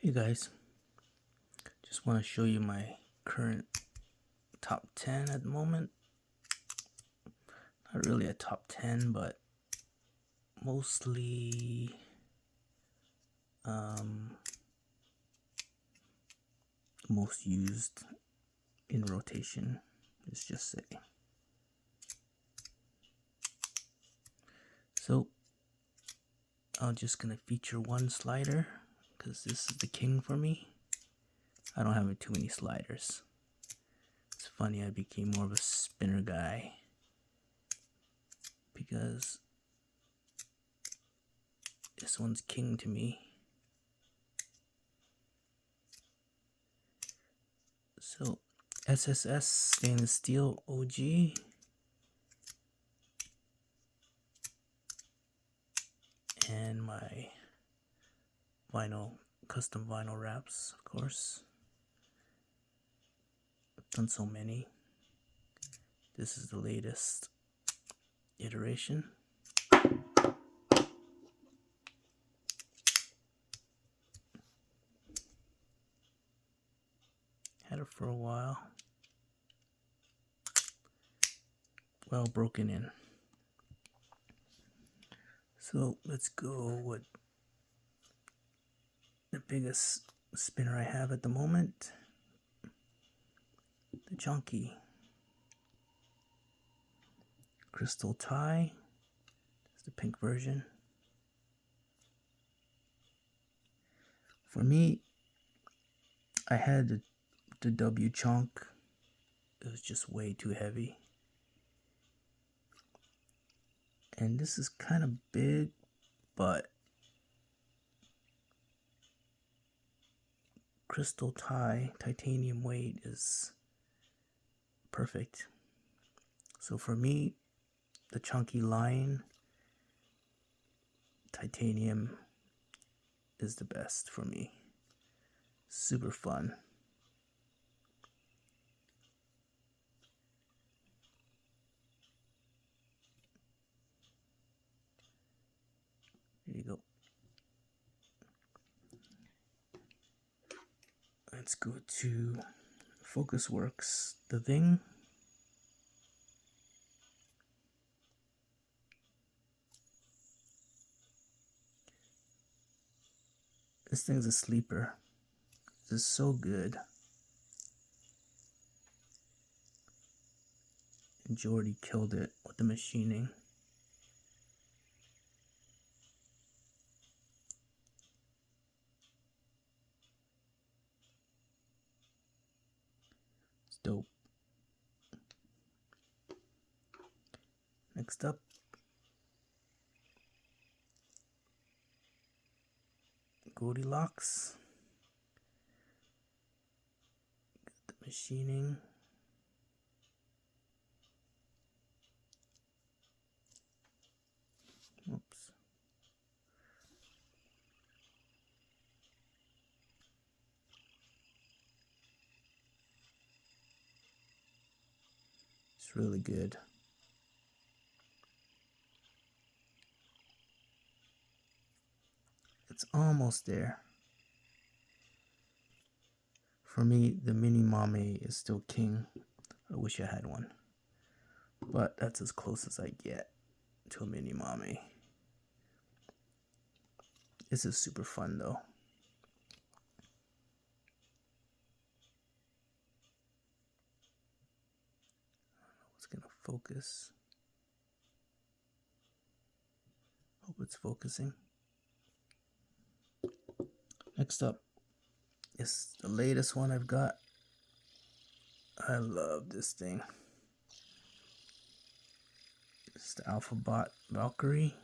Hey guys, just want to show you my current top 10 at the moment. Not really a top 10, but mostly most used in rotation, let's just say. So I'm just gonna feature one slider because this is the king for me. I don't have too many sliders. It's funny, I became more of a spinner guy because this one's king to me. So SSS stainless steel OG, and my vinyl, custom vinyl wraps, of course. I've done so many. This is the latest iteration. Had it for a while. Well broken in. So let's go with the biggest spinner I have at the moment, the Chonky Crystal Ti. It's the pink version. For me, I had the W Chonk. It was just way too heavy. And this is kind of big, but Crystal Ti titanium weight is perfect. So for me, the Chonky line titanium is the best for me. Super fun. There you go. Let's go to Focusworks The Thing. This thing's a sleeper. This is so good. And Jordy killed it with the machining. It's dope. Next up, Goldilocks. Got the machining. Oops. It's really good. It's almost there. For me, the mini mame is still king. I wish I had one. But that's as close as I get to a mini mame. This is super fun though. I don't know what's gonna focus. Hope it's focusing. Next up is the latest one I've got. I love this thing. It's the Bot Valkyrie.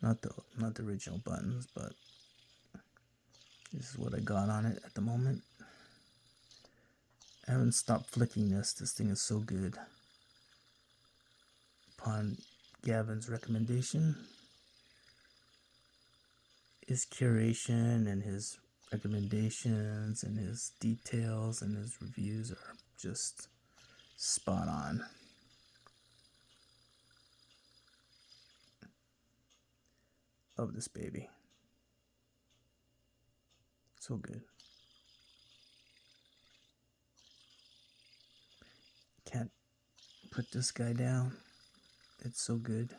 Not the original buttons, but this is what I got on it at the moment. I haven't stopped flicking this. This thing is so good. Upon Gavin's recommendation, his curation and his recommendations and his details and his reviews are just spot on. Love this baby. So good. Can't put this guy down. It's so good.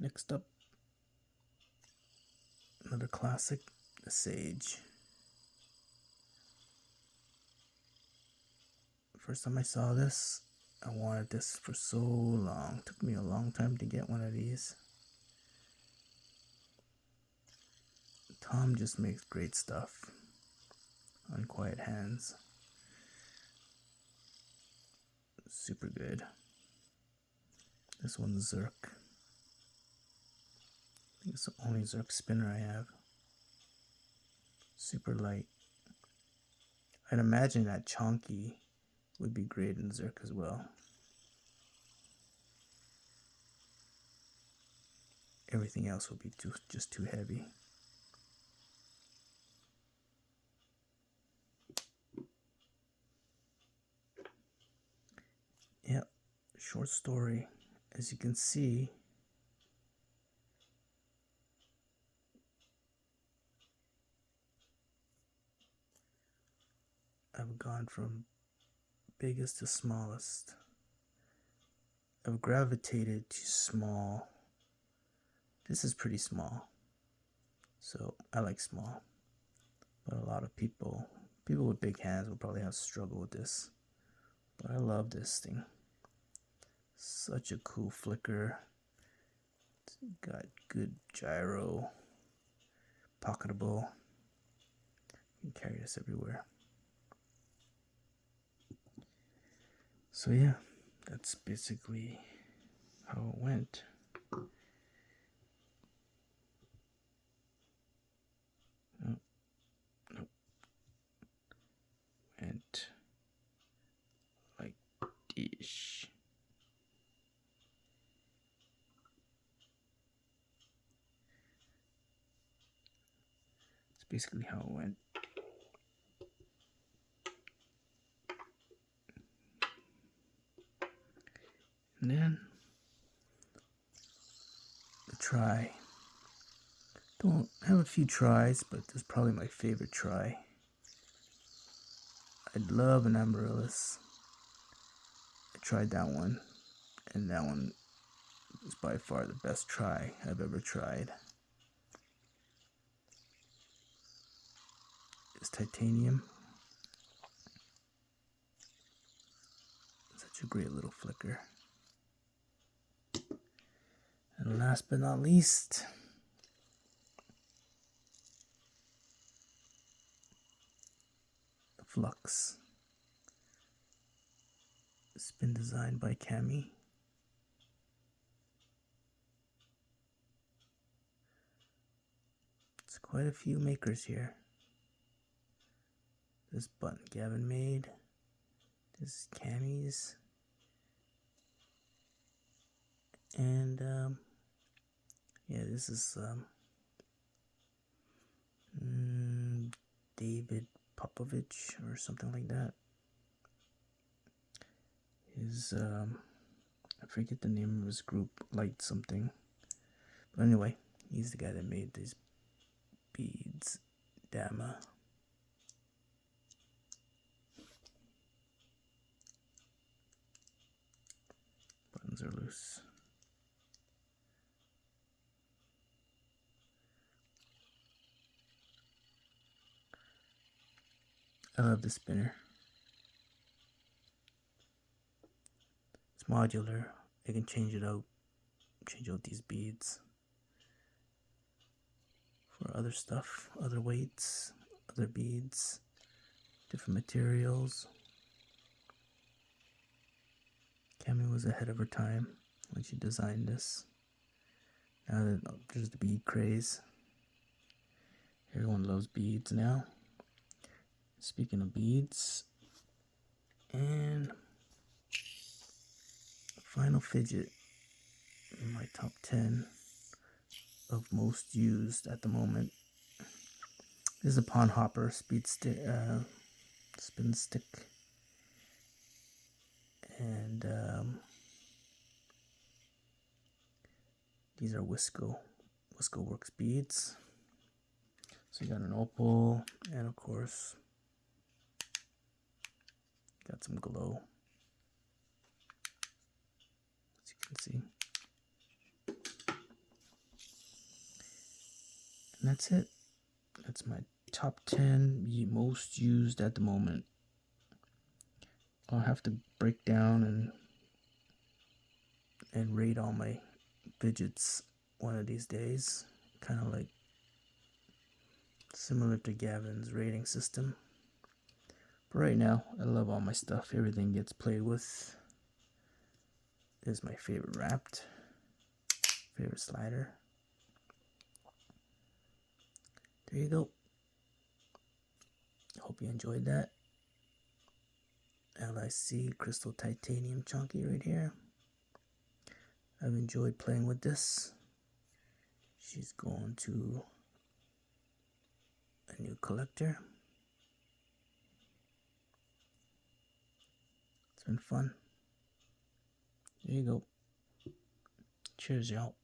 Next up, another classic, the Sage. First time I saw this, I wanted this for so long. It took me a long time to get one of these. Tom just makes great stuff on quiet hands. Super good. This one's Zerk. I think it's the only Zerk spinner I have. Super light. I'd imagine that Chonky would be great in Zerk as well. Everything else would be just too heavy. Yep, short story. As you can see, I've gone from biggest to smallest. I've gravitated to small. This is pretty small, so I like small. But a lot of people with big hands will probably have struggle with this. But I love this thing. Such a cool flicker. It's got good gyro, pocketable. You can carry this everywhere. So yeah, that's basically how it went. Went like this. It's basically how it went. And then the try. Don't have a few tries, but this is probably my favorite try. I'd love an Amaryllis. I tried that one, and that one is by far the best try I've ever tried. It's titanium. Such a great little flicker. And last but not least, the Flux. It's been designed by Cami. It's quite a few makers here. This button Gavin made. This is Cami's. And yeah, this is David Popovich or something like that. His I forget the name of his group, Light something. But anyway, he's the guy that made these beads. Dama. Buttons are loose. I love the spinner. It's modular. I can change it out. Change out these beads for other stuff, other weights, other beads, different materials. Cami was ahead of her time when she designed this. Now that there's the bead craze. Everyone loves beads now. Speaking of beads, and final fidget in my top 10 of most used at the moment. This is a Hopper speed stick, spin stick. And these are Wiscoworx beads. So you got an opal, and of course, got some glow, as you can see. And that's it. That's my top 10 most used at the moment. I'll have to break down and rate all my fidgets one of these days. Kind of like similar to Gavin's rating system. But right now, I love all my stuff. Everything gets played with. This is my favorite wrapped. Favorite slider. There you go. Hope you enjoyed that. LIC Crystal Titanium Chonky right here. I've enjoyed playing with this. She's going to a new collector. It's been fun. There you go. Cheers, y'all.